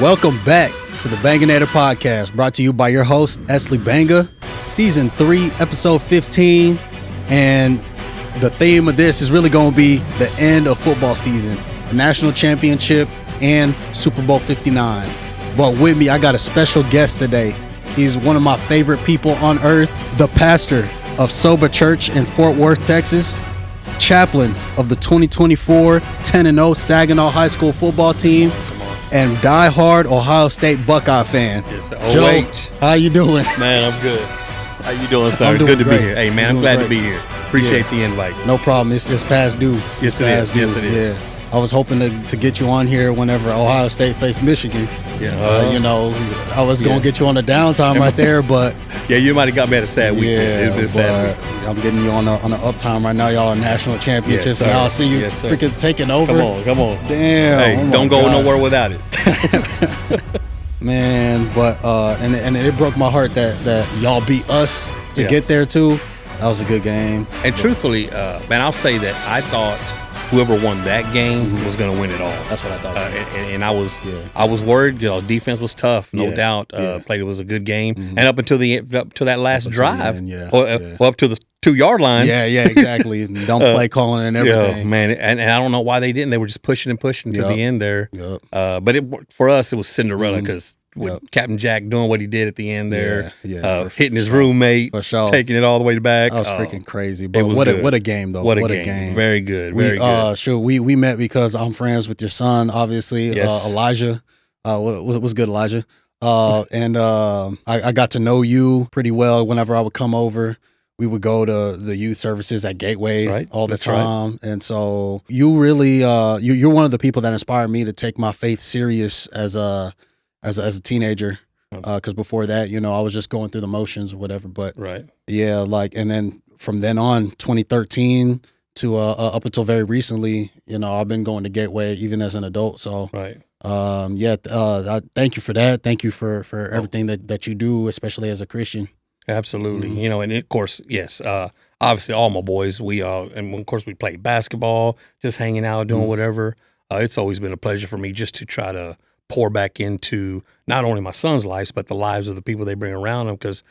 Welcome back to the Banganator podcast, brought to you by your host, Esley Banga, Season 3, Episode 15. And the theme of this is really going to be the end of football season, the national championship, and Super Bowl 59. But with me, I got a special guest today. He's one of my favorite people on earth, the pastor of Sober Church in Fort Worth, Texas, chaplain of the 2024 10-0 Saginaw High School football team, and die-hard Ohio State Buckeye fan. Yes, Joe, how you doing? Man, I'm good. How you doing, sir? I'm doing Good to great. be here. Hey, man, I'm glad to be here. Appreciate the invite. No problem. It's past due. Yes, it is. Yes, it is. Yeah. I was hoping to get you on here whenever Ohio State faced Michigan. Yeah. I was going to get you on the downtime right there, but yeah, you might have got me at a sad weekend. It's been a sad week. I'm getting you on the uptime right now. Y'all are national championships, Yes, sir. and I'll see you Yes, sir. freaking taking over. Come on. Damn. Hey, oh my don't go God. nowhere without it. Man, but and it broke my heart that y'all beat us to get there too. That was a good game. And truthfully, man, I'll say that I thought whoever won that game was going to win it all. That's what I thought. And I was worried. Defense was tough, no doubt. Played it was a good game, and up until that last drive, or up to the 2-yard line. Yeah, exactly. Don't play calling and everything. Yeah, man, and I don't know why they didn't. They were just pushing to the end there. Yep. But for us, it was Cinderella because with Captain Jack doing what he did at the end there, hitting his roommate, for sure, taking it all the way back. That was freaking crazy. But it was what a game though. What a game. Very good. Sure. We met because I'm friends with your son, obviously. Yes. Elijah. Was good, Elijah. And I got to know you pretty well. Whenever I would come over, we would go to the youth services at Gateway all the time. Right. And so you really you're one of the people that inspired me to take my faith serious as a teenager. Because before that, I was just going through the motions or whatever. But and then from then on, 2013 to up until very recently, I've been going to Gateway even as an adult. So I thank you for that. Thank you for everything that you do, especially as a Christian. Absolutely. Mm-hmm. And of course, yes, obviously all my boys, and of course we play basketball, just hanging out, doing whatever. It's always been a pleasure for me just to try to pour back into not only my son's lives, but the lives of the people they bring around them, because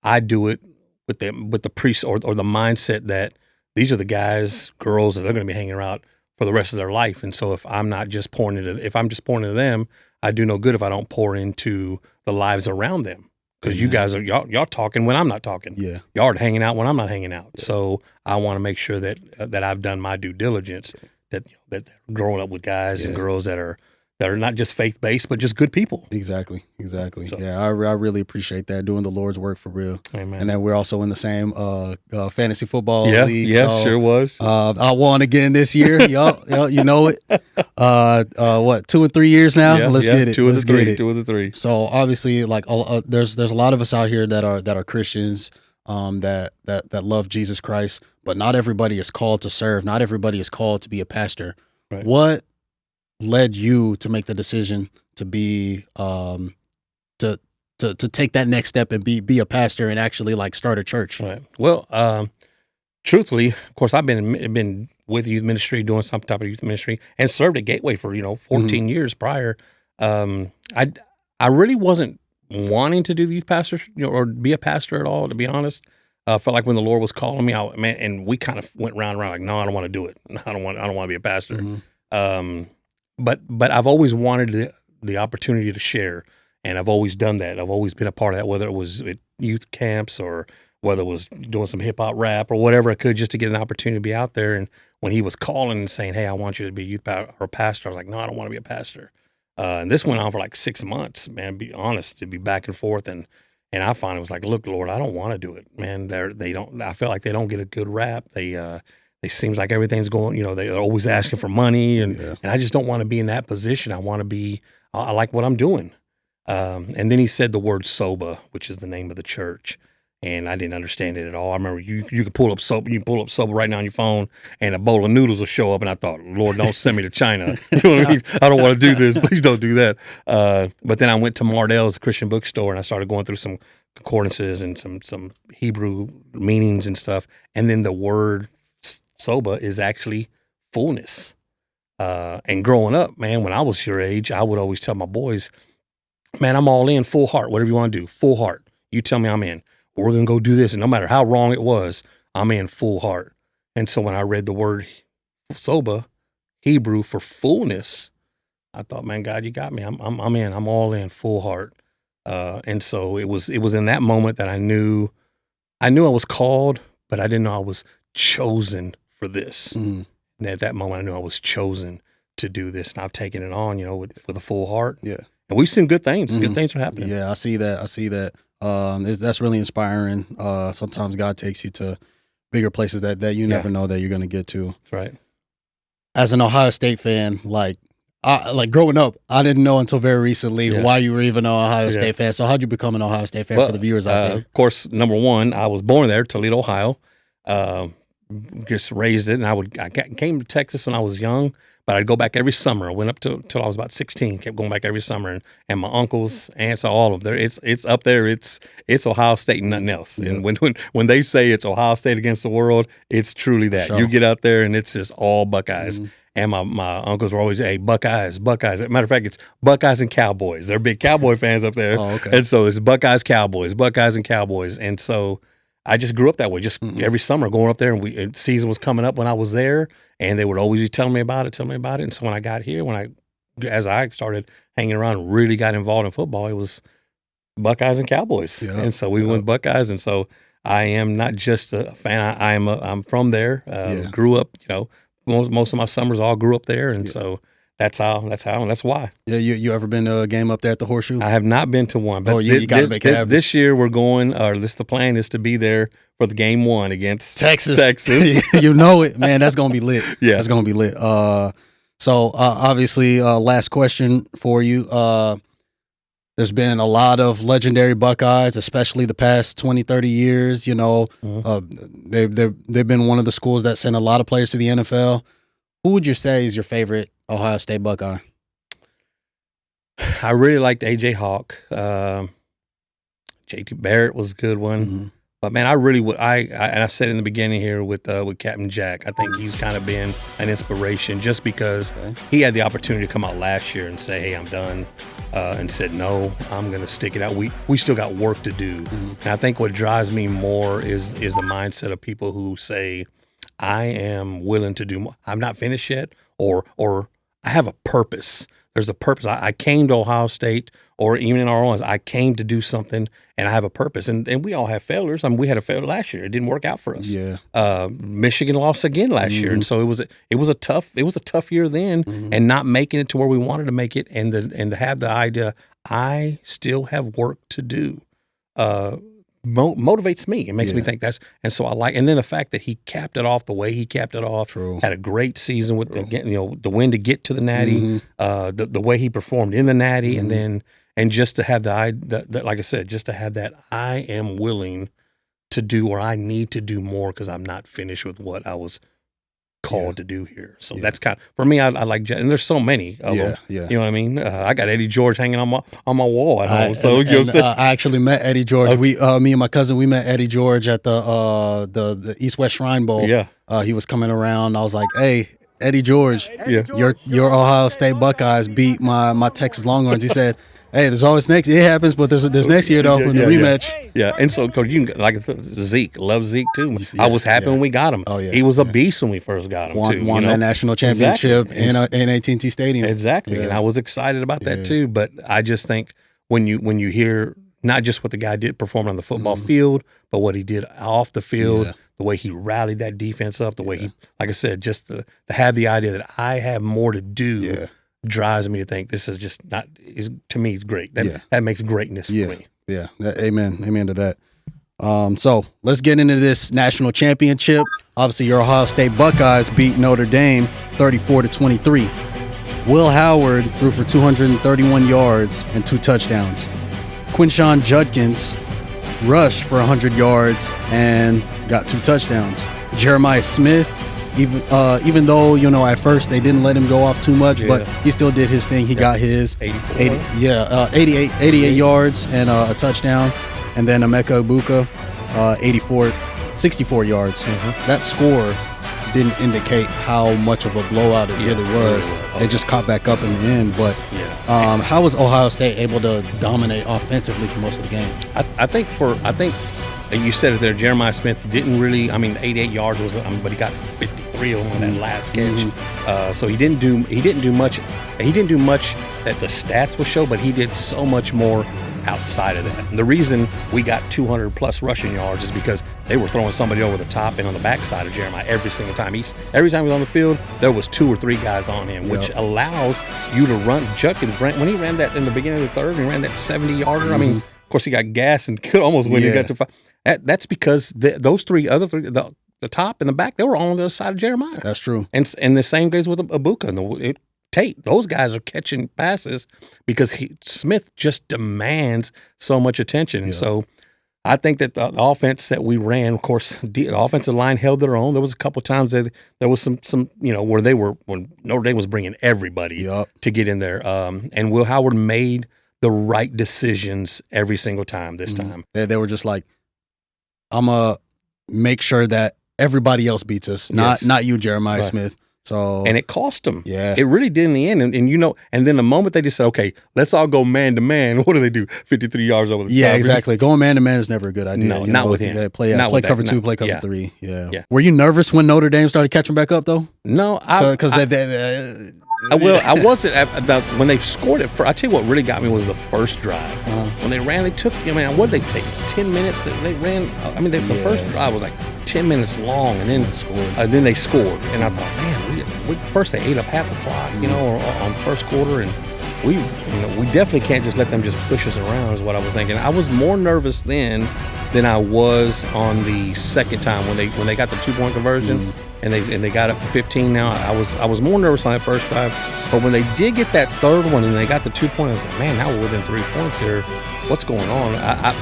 I do it with the priest or the mindset that these are the guys, girls that they're going to be hanging around for the rest of their life. And so if I'm just pouring into them, I do no good if I don't pour into the lives around them. Because you guys are y'all talking when I'm not talking. Yeah, y'all are hanging out when I'm not hanging out. Yeah. So I want to make sure that I've done my due diligence. That they're growing up with guys and girls that are not just faith based, but just good people. Exactly. So, I really appreciate that, doing the Lord's work for real. Amen. And then we're also in the same fantasy football league. Yeah, so, sure was. I won again this year. y'all, you know it. 2 or 3 years now. Yeah, Let's get it. 2 of the 3. So obviously, there's a lot of us out here that are Christians, that love Jesus Christ, but not everybody is called to serve. Not everybody is called to be a pastor. Right. What led you to make the decision to be to take that next step and be a pastor and actually start a church? Right. Well, truthfully, of course, I've been with youth ministry, doing some type of youth ministry, and served at Gateway for 14 years prior. I really wasn't wanting to do the youth pastor or be a pastor at all, to be honest. I felt like when the Lord was calling me out, man, and we kind of went round and round, no, I don't want to do it. I don't want to be a pastor. Mm-hmm. But I've always wanted the opportunity to share, and I've always done that. I've always been a part of that, whether it was at youth camps or whether it was doing some hip hop rap or whatever I could, just to get an opportunity to be out there. And when he was calling and saying, "Hey, I want you to be a youth or a pastor," I was like, "No, I don't want to be a pastor." And this went on for 6 months, man. Be honest, to be back and forth, and I finally was like, "Look, Lord, I don't want to do it, man. They don't. I feel like they don't get a good rap. They seems like everything's going, they're always asking for money, and I just don't want to be in that position. I like what I'm doing." And then he said the word sober, which is the name of the church. And I didn't understand it at all. I remember you could pull up sober. You can pull up sober right now on your phone, and a bowl of noodles will show up. And I thought, Lord, don't send me to China. You know what I mean? I don't want to do this. Please don't do that. But then I went to Mardell's Christian bookstore, and I started going through some concordances and some Hebrew meanings and stuff. And then the word soba is actually fullness. And growing up, man, when I was your age, I would always tell my boys, man, I'm all in, full heart, whatever you want to do, full heart. You tell me I'm in. We're going to go do this. And no matter how wrong it was, I'm in full heart. And so when I read the word soba, Hebrew for fullness, I thought, man, God, you got me. I'm in. I'm all in, full heart. And so it was in that moment that I knew I was called, but I didn't know I was chosen for this. And at that moment, I knew I was chosen to do this, and I've taken it on, with a full heart. Yeah. And we've seen good things. Good things are happening. Yeah, I see that. That's really inspiring. Sometimes God takes you to bigger places that you never know that you're going to get to. That's right. As an Ohio State fan, like growing up, I didn't know until very recently why you were even an Ohio State fan. So how'd you become an Ohio State fan for the viewers out there? Of course, number one, I was born there, Toledo, Ohio. Just raised it, and I came to Texas when I was young, but I'd go back every summer. I went up till I was about 16, kept going back every summer, and my uncles, aunts, all of them. It's up there. It's Ohio State and nothing else. Yeah. And when they say it's Ohio State against the world, it's truly that. Sure. You get out there, and it's just all Buckeyes. And my uncles were always, hey, Buckeyes. As a matter of fact, it's Buckeyes and Cowboys. They're big Cowboy fans up there. Oh, okay. And so it's Buckeyes and Cowboys. And so I just grew up that way, just every summer going up there, and season was coming up when I was there, and they would always be telling me about it. And so when I got here, as I started hanging around and really got involved in football, it was Buckeyes and Cowboys. Yeah. And so we went Buckeyes, and so I am not just a fan. I'm from there. Grew up, most of my summers all grew up there, and so that's why. Yeah, you ever been to a game up there at the Horseshoe? I have not been to one. But you got to make it happen. This year we're going, the plan is to be there for the game one against Texas. You know it, man. That's going to be lit. Yeah. That's going to be lit. So obviously, last question for you. There's been a lot of legendary Buckeyes, especially the past 20, 30 years. They've been one of the schools that sent a lot of players to the NFL. Who would you say is your favorite Ohio State Buckeye? I really liked A.J. Hawk. J.T. Barrett was a good one. But man, I really would. And I said in the beginning here with Captain Jack, I think he's kind of been an inspiration just because he had the opportunity to come out last year and say, "Hey, I'm done," and said, "No, I'm going to stick it out. We still got work to do." And I think what drives me more is the mindset of people who say, "I am willing to do more. I'm not finished yet," or I have a purpose. There's a purpose. I came to Ohio State, or even in our own, I came to do something, and I have a purpose. And we all have failures. I mean, we had a failure last year. It didn't work out for us. Yeah. Michigan lost again last year, and so it was a tough year then, and not making it to where we wanted to make it, and to have the idea I still have work to do. Motivates me. It makes me think and so I like, and then the fact that he capped it off the way he capped it off. True. Had a great season with the win to get to the Natty, the way he performed in the Natty, and just to have the like I said, just to have that I am willing to do, or I need to do more because I'm not finished with what I was called to do here. So that's kind of, for me, I like, and there's so many of them. Yeah. You know what I mean? I got Eddie George hanging on my wall at home. I actually met Eddie George. Me and my cousin, we met Eddie George at the East West Shrine Bowl. Yeah. He was coming around. I was like, "Hey, Eddie George, your Ohio State Buckeyes beat my Texas Longhorns." He said, "Hey, there's always next. It happens, but there's next year though in the rematch." Yeah, and so Coach, you can, like Zeke, love Zeke too. I was happy when we got him. Oh yeah, he was a beast when we first got him too. Won that national championship in AT&T Stadium. Exactly, and I was excited about that too. But I just think when you hear not just what the guy did perform on the football field, but what he did off the field, the way he rallied that defense up, the way he, like I said, just to have the idea that I have more to do. Yeah. Drives me to think this is just not, to me, it's great. That makes greatness for me. Yeah. Amen to that. So let's get into this national championship. Obviously, your Ohio State Buckeyes beat Notre Dame 34-23. Will Howard threw for 231 yards and 2 touchdowns. Quinshon Judkins rushed for 100 yards and got 2 touchdowns. Jeremiah Smith, even though at first they didn't let him go off too much, but he still did his thing. He got his 88 yards and a touchdown, and then Emeka Egbuka 64 yards. That score didn't indicate how much of a blowout it really was. They just caught back up in the end. But how was Ohio State able to dominate offensively for most of the game? I think you said it there. Jeremiah Smith didn't really. I mean, 88 yards was, but he got 53 on that last catch. So he didn't do much. He didn't do much that the stats would show, but he did so much more outside of that. And the reason we got 200 plus rushing yards is because they were throwing somebody over the top and on the backside of Jeremiah every single time. Every time he was on the field, there was 2 or 3 guys on him, which allows you to run. When he ran that in the beginning of the third, he ran that 70-yarder. I mean, of course, he got gas and could almost win. He got to 5. That's because those other three, the top and the back, they were all on the other side of Jeremiah. That's true. And the same goes with Ibuka and Tate. Those guys are catching passes because Smith just demands so much attention. And so I think that the offense that we ran, of course, the offensive line held their own. There was a couple times that there was some when Notre Dame was bringing everybody to get in there. And Will Howard made the right decisions every single time this time. They were just like, I'm going to make sure that everybody else beats us, not you, Jeremiah Smith. So, and it cost them. Yeah. It really did in the end. And then the moment they just said, okay, let's all go man to man, what do they do? 53 yards over the top. Yeah, exactly. Going man to man is never a good idea. No, not with him. Play cover 2, play cover 3. Yeah. Were you nervous when Notre Dame started catching back up, though? No. Because I wasn't. When they scored it, I tell you what really got me was the first drive. When they ran, they took, what did they take? 10 minutes? They ran, the first drive was like 10 minutes long, and then they scored. And I thought, man, first they ate up half the clock, on the first quarter, and we definitely can't just let them just push us around, is what I was thinking. I was more nervous then than I was on the second time when they got the 2-point conversion. And they got up to 15 now. I was more nervous on that first drive. But when they did get that third one and they got the 2-point, I was like, man, now we're within 3 points here. What's going on?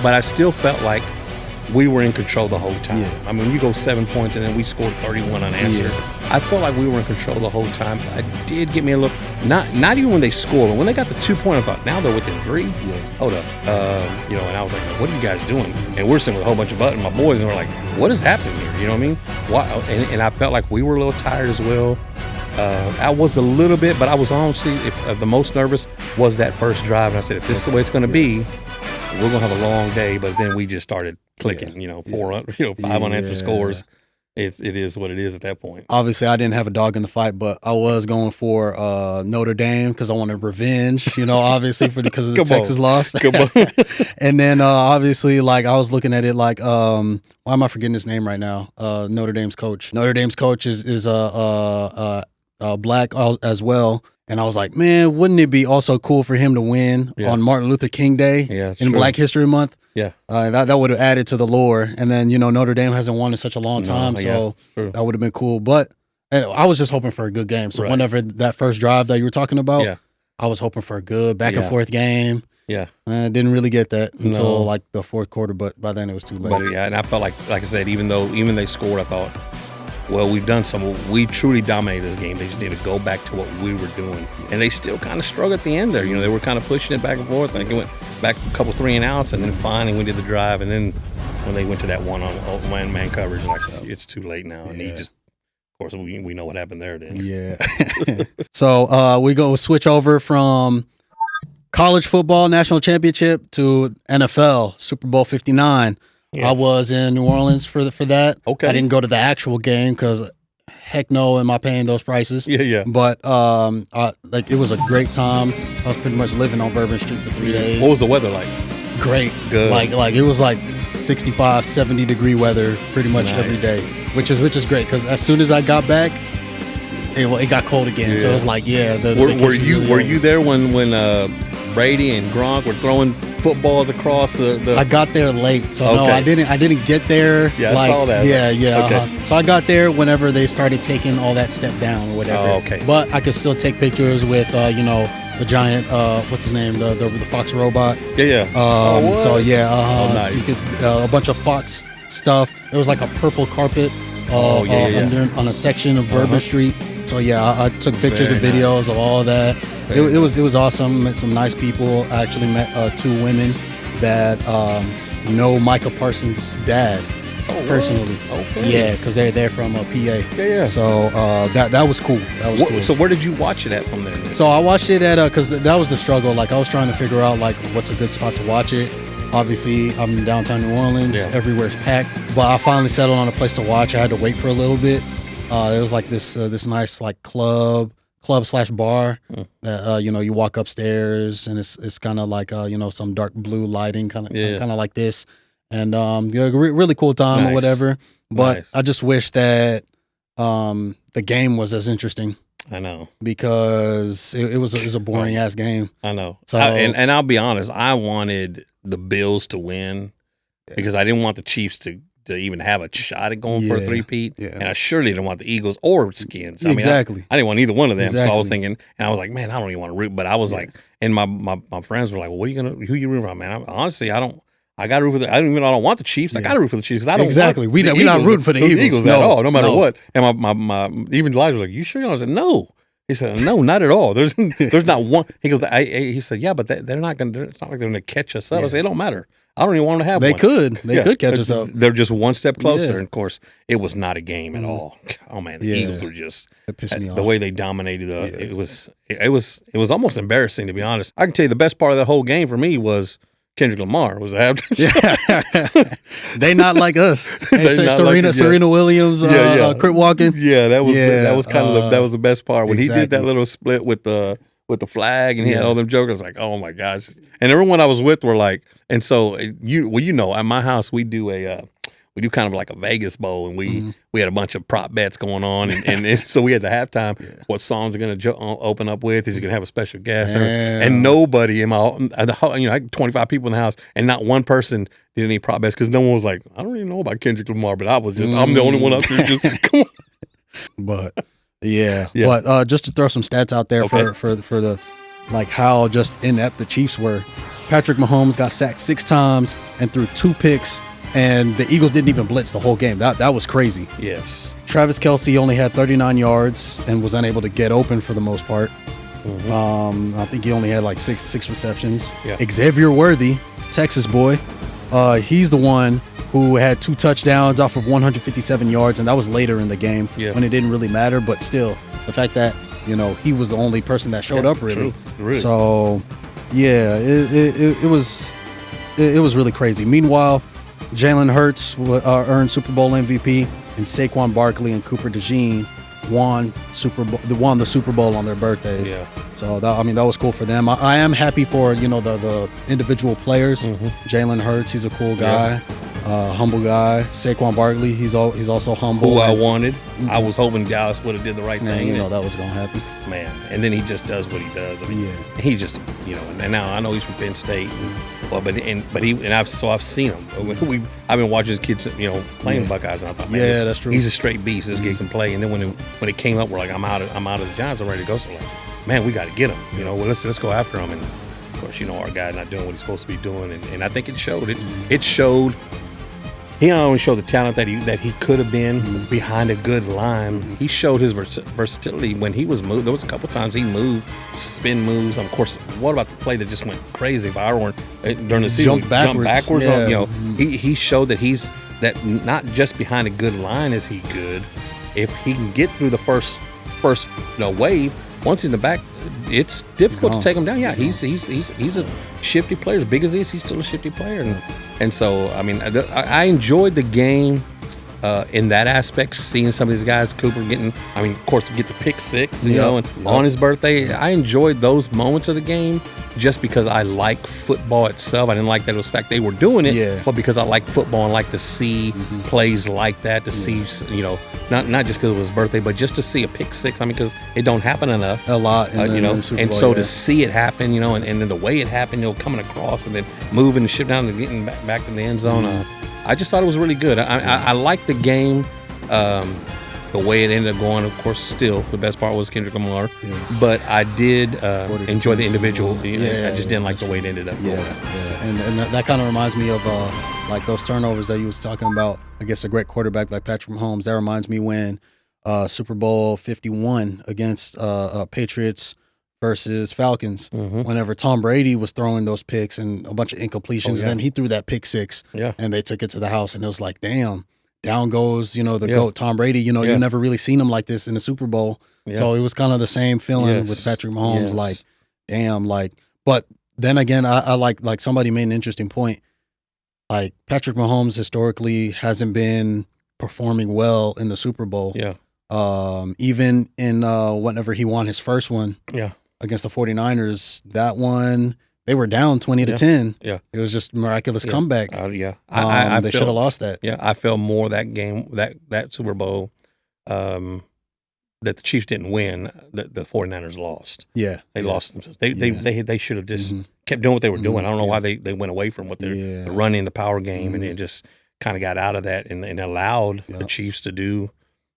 But I still felt like we were in control the whole time. I mean, you go 7 points and then we scored 31 unanswered. I felt like we were in control the whole time. It did get me a look. Not even when they scored, but when they got the 2-point, I thought, now they're within 3. Hold up. And I was like, what are you guys doing? And we're sitting with a whole bunch of my boys, and we're like, what is happening here? You know what I mean? Why? And I felt like we were a little tired as well. I was a little bit, but I was honestly the most nervous was that first drive. And I said, if this is the way it's going to be, we're going to have a long day. But then we just started clicking, 5 unanswered scores. It is what it is at that point. Obviously, I didn't have a dog in the fight, but I was going for Notre Dame because I wanted revenge, obviously because of the Texas loss. And then obviously, like, I was looking at it like, why am I forgetting his name right now? Notre Dame's coach. Notre Dame's coach is black as well. And I was like, man, wouldn't it be also cool for him to win on Martin Luther King Day in Black History Month? Yeah. That would have added to the lore. And then, Notre Dame hasn't won in such a long time, so that would have been cool. But I was just hoping for a good game. So whenever that first drive that you were talking about, I was hoping for a good back and forth game. Yeah. I didn't really get that until like the fourth quarter, but by then it was too late. But and I felt like I said, even they scored, I thought, well, we truly dominated this game. They just need to go back to what we were doing. And they still kind of struggled at the end there. They were kind of pushing it back and forth. Like it went back a couple 3 and outs, and then finally we did the drive. And then when they went to that man coverage, like, it's too late now. And he just, of course, we know what happened there then. Yeah. So we go switch over from college football national championship to NFL Super Bowl 59. Yes. I was in New Orleans for that. Okay. I didn't go to the actual game because heck no, am I paying those prices? Yeah. But it was a great time. I was pretty much living on Bourbon Street for 3 days. What was the weather like? Great. Good. Like it was like 65, 70 degree weather pretty much every day, which is great because as soon as I got back, it got cold again. Yeah. So it was like, were you there when Brady and Gronk were throwing footballs across the I got there late, so no, I didn't get there. Yeah, I saw that. Yeah. Okay. So I got there whenever they started taking all that step down or whatever. Oh, okay. But I could still take pictures with the giant what's his name, the Fox robot. Yeah. So nice. You could, a bunch of Fox stuff. There was like a purple carpet on a section of Bourbon Street. So I took pictures and videos of all of that. It was awesome. Met some nice people. I actually met 2 women that know Micah Parsons' dad. personally. Okay. Yeah, because they're from PA. Yeah. So that was cool. That was cool. So where did you watch it at from there? So I watched it at because that was the struggle. Like I was trying to figure out like what's a good spot to watch it. Obviously, I'm in downtown New Orleans. Yeah. Everywhere's packed. But I finally settled on a place to watch. I had to wait for a little bit. It was like this nice like club / bar that you walk upstairs and it's kind of like some dark blue lighting kind of like this, and really cool time or whatever. But I just wish that the game was as interesting. I know, because it was a boring ass game. I know. So and I'll be honest, I wanted the Bills to win because I didn't want the Chiefs to even have a shot at going for a three-peat. Yeah. And I surely didn't want the Eagles or Skins. I mean, exactly. I didn't want either one of them. Exactly. So I was thinking, and I was like, man, I don't even want to root. But I was like, and my friends were like, well, who you rooting for, man? Honestly, I got to root for I don't want the Chiefs. I got to root for the Chiefs because I don't want we're not rooting for the Eagles at all, no matter what. And my even Elijah was like, you sure? I said, no. He said, no, not at all. There's not one. He goes, he said, yeah, but they're not going to, it's not like they're going to catch us up. I said, it don't matter. I don't even want to have one. They could catch us up. They're just one step closer. And of course, it was not a game at all. Oh man, the Eagles were just, it pissed me off. The way they dominated it was almost embarrassing, to be honest. I can tell you the best part of the whole game for me was Kendrick Lamar was after. They not like us. Serena Williams, Crip walking. Yeah, that was kind of that was the best part when he did that little split with the flag and he had all them jokers. Like, oh my gosh! And everyone I was with were like, and so at my house we do kind of like a Vegas bowl, and we had a bunch of prop bets going on, and so we had the halftime. What songs are going to open up with? Is he going to have a special guest? And nobody in I had 25 people in the house, and not one person did any prop bets because no one was like, I don't even know about Kendrick Lamar, but I was just I'm the only one up there just come on. But but just to throw some stats out there for the like how just inept the Chiefs were. Patrick Mahomes got sacked 6 times and threw 2 picks. And the Eagles didn't even blitz the whole game. That was crazy. Yes. Travis Kelce only had 39 yards and was unable to get open for the most part. I think he only had like six receptions. Yeah. Xavier Worthy, Texas boy, he's the one who had 2 touchdowns off of 157 yards, and that was later in the game when it didn't really matter. But still, the fact that he was the only person that showed up really. So it was really crazy. Meanwhile, Jalen Hurts earned Super Bowl MVP, and Saquon Barkley and Cooper DeJean won the Super Bowl on their birthdays. Yeah. So that was cool for them. I am happy for the individual players. Jalen Hurts, he's a cool guy, humble guy. Saquon Barkley, he's also humble. Who I wanted. I was hoping Dallas would have did the right thing. That was gonna happen. Man, and then he just does what he does. I mean, he just and now I know he's from Penn State. I've seen him. I've been watching his kids, playing Buckeyes, and I thought, man, that's true. He's a straight beast. This kid can play. And then when it came up, we're like, I'm out of the Giants. I'm ready to go. So like, man, we got to get him. Let's go after him. And of course, our guy's not doing what he's supposed to be doing, and I think it showed. It showed. He not only showed the talent that he could have been behind a good line. He showed his versatility when he was moved. There was a couple times he moved, spin moves. Of course, what about the play that just went crazy? If I weren't during the season, jump backwards. Yeah. He showed that he's that not just behind a good line is he good. If he can get through the first wave, once he's in the back, it's difficult to take him down. Yeah, he's a shifty player. As big as he is, he's still a shifty player. And so, I mean, I enjoyed the game in that aspect, seeing some of these guys, Cooper of course, get the pick 6, on his birthday. I enjoyed those moments of the game just because I like football itself. I didn't like that it was the fact they were doing it, but because I like football and like to see plays like that, to see, not just because it was his birthday, but just to see a pick 6. I mean, because it don't happen enough. A lot, in Super Bowl, to see it happen, and then the way it happened, coming across and then moving the ship down and getting back to the end zone. I just thought it was really good. I liked the game, the way it ended up going. Of course, still the best part was Kendrick Lamar, but I did enjoy the individual. I just didn't like the way it ended up going. And that kind of reminds me of like those turnovers that you was talking about against a great quarterback like Patrick Mahomes. That reminds me when Super Bowl 51 against Patriots versus Falcons, whenever Tom Brady was throwing those picks and a bunch of incompletions, then he threw that pick 6, and they took it to the house, and it was like, damn, down goes, the GOAT, Tom Brady. You never really seen him like this in the Super Bowl. Yeah. So it was kind of the same feeling with Patrick Mahomes. Like, damn, like, but then again, I like somebody made an interesting point. Like, Patrick Mahomes historically hasn't been performing well in the Super Bowl. Yeah. Even in whenever he won his first one against the 49ers, that one, they were down 20-10. Yeah. It was just miraculous comeback. They should have lost that. Yeah, I felt more that game, that Super Bowl, that the Chiefs didn't win, that the 49ers lost. Yeah. They lost themselves. They should have just kept doing what they were doing. I don't know why they went away from what they're running, the power game, and it just kind of got out of that and allowed the Chiefs to do,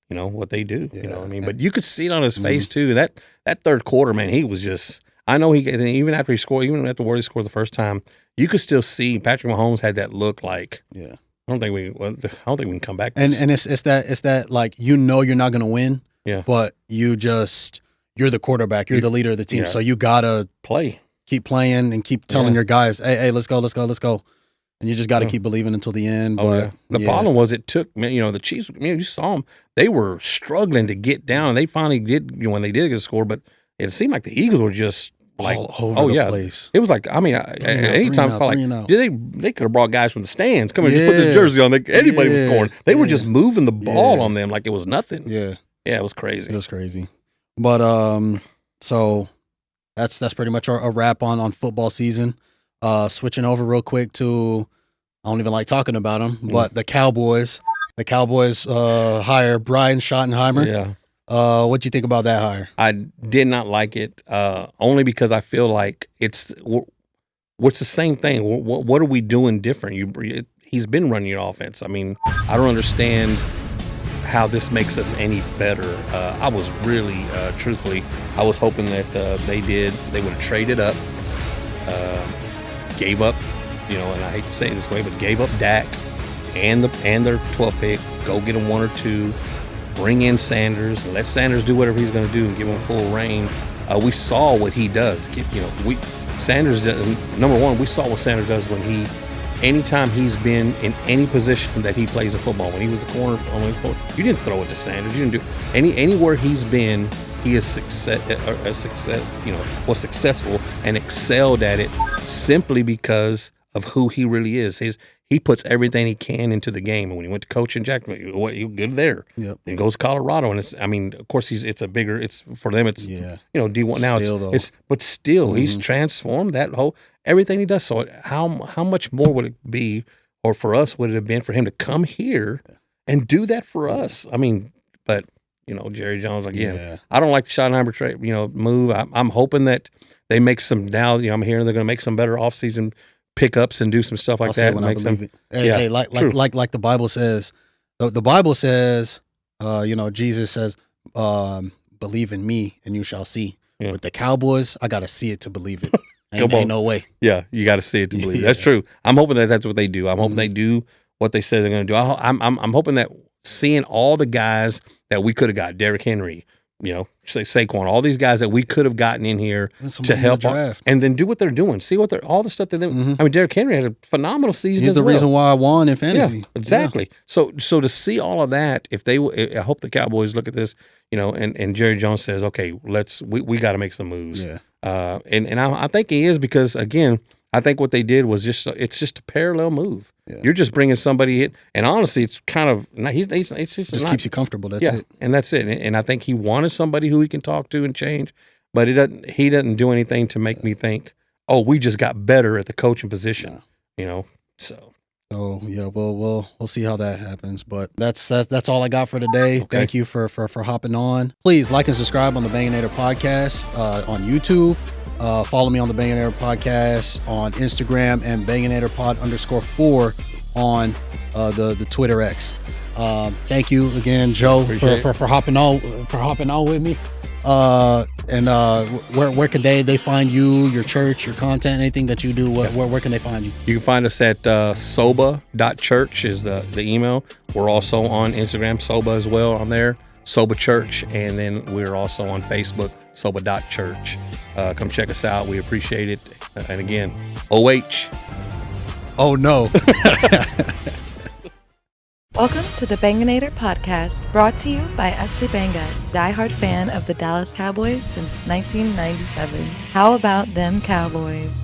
what they do. You know what I mean? But you could see it on his face too. That third quarter, man, he was just, I know even after he scored, even after Worthy scored the first time, you could still see Patrick Mahomes had that look like, I don't think we can come back. And it's that like, you're not going to win. Yeah. But you're the quarterback. You're the leader of the team. Yeah. So you gotta keep playing and keep telling your guys, hey, let's go. And you just got to keep believing until the end. But the problem was it took, the Chiefs, you saw them, they were struggling to get down. They finally did, when they did get a score, but it seemed like the Eagles were just like, all over the place. It was like, anytime I felt like, they could have brought guys from the stands, come and just put this jersey on. Anybody was scoring. They were just moving the ball on them like it was nothing. Yeah. Yeah, it was crazy. It was crazy. But so that's pretty much a wrap on football season. Switching over real quick to, I don't even like talking about them, but the Cowboys. The Cowboys hire Brian Schottenheimer. Yeah. What'd you think about that hire? I did not like it, only because I feel like it's the same thing. What are we doing different? He's been running your offense. I mean, I don't understand how this makes us any better. I was really, truthfully, I was hoping that they would have traded up, gave up, and I hate to say it this way, but gave up Dak and their 12th pick, go get him 1 or 2, bring in Sanders, let Sanders do whatever he's going to do and give him full reign. We saw what he does. Sanders, number one, we saw what Sanders does when anytime he's been in any position that he plays in football, when he was the corner, you didn't throw it to Sanders. You didn't do anywhere he's been. He is was successful and excelled at it simply because of who he really is. He puts everything he can into the game. And when he went to coach in Jacksonville, he was good there. Yep. Then goes to Colorado, and of course it's for them. It's D1 now. But still he's transformed that whole everything he does. So how much more would it be, or for us would it have been for him to come here and do that for us? I mean, but Jerry Jones again. I don't like the Schottenheimer trade, move. I'm hoping that they make some now. I'm hearing they're going to make some better offseason pickups and do some stuff like that. I believe it. Hey, like the Bible says. The Bible says, Jesus says, "Believe in me, and you shall see." Yeah. With the Cowboys, I got to see it to believe it. Ain't no way. Yeah, you got to see it to believe it. That's true. I'm hoping that's what they do. I'm hoping they do what they say they're going to do. I'm hoping that seeing all the guys that we could have got, Derrick Henry, Saquon, all these guys that we could have gotten in here to help, and then do what they're doing. See all the stuff that they. I mean, Derrick Henry had a phenomenal season. He's the reason why I won in fantasy. Yeah, exactly. Yeah. So to see all of that, I hope the Cowboys look at this, and Jerry Jones says, okay, we got to make some moves. Yeah. And I think he is, because again, I think what they did was it's just a parallel move. Yeah. You're just bringing somebody in, and honestly, it's kind of it's just keeps you comfortable. That's it, and that's it. And I think he wanted somebody who he can talk to and change, but he doesn't do anything to make me think, oh, we just got better at the coaching position. So yeah, we'll see how that happens. But that's all I got for today. Okay. Thank you for hopping on. Please like and subscribe on the Banganator podcast on YouTube. Follow me on the Banganator podcast on Instagram, and Banganator_4 on the Twitter X. Thank you again, Joe, for hopping on with me. And where can they find you, your church, your content, anything that you do? Where can they find you? You can find us at soba.church is the email. We're also on Instagram, Soba as well on there, Soba Church, and then we're also on Facebook, Soba.church. Come check us out. We appreciate it. And again, OH. Oh no. Welcome to the Banganator podcast, brought to you by S.C. Banga, diehard fan of the Dallas Cowboys since 1997. How about them Cowboys?